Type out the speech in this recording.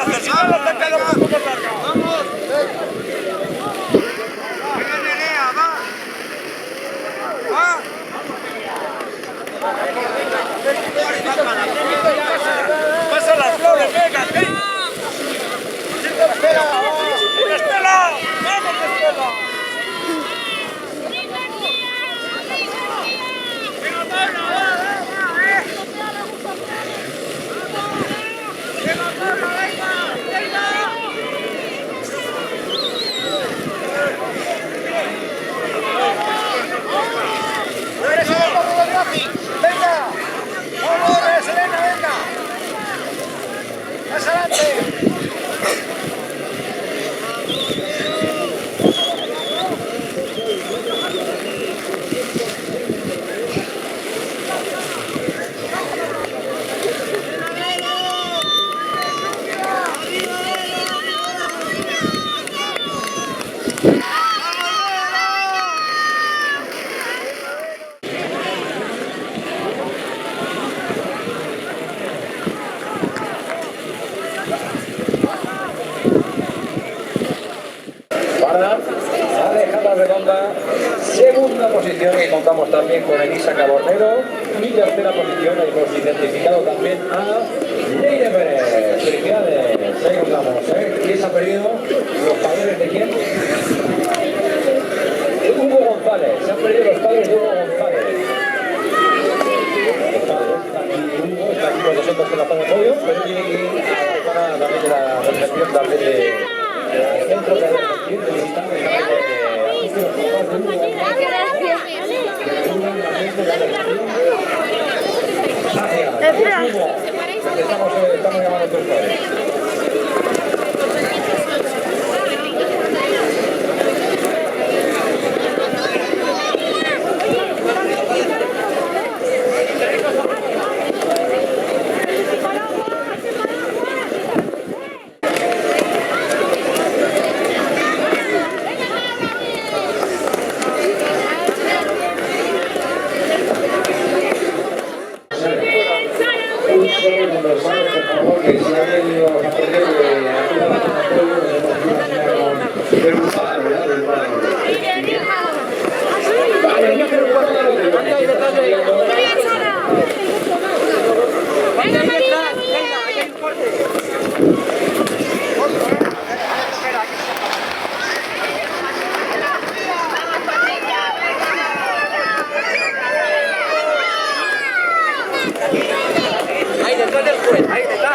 hacer, si no lo te quedas un poco larga. ¡Vamos! Venga, Nerea, va. Va. Pasa las flores, venga, ¿qué? Estela, vamos, Estela. Venga, vamos, Selena, venga. Más adelante. Para Alejandra Redonda, segunda posición, y contamos también con Elisa Cabornero, y tercera posición hemos identificado también a Leire Pérez. Felicidades, ahí contamos, ¿Quién se ha perdido? ¿Los padres de quién? De Hugo González, se han perdido los padres de Hugo González. Los padres, aquí Hugo está aquí con nosotros en la zona de podio, pero tiene que ir a la zona también de la recepción también de centro de la recepción de estamos llamando a tus padres. Por favor, que si alguien los ha perdido, que acuda a la zona de apoyo, Ahí detrás del juez, ahí detrás.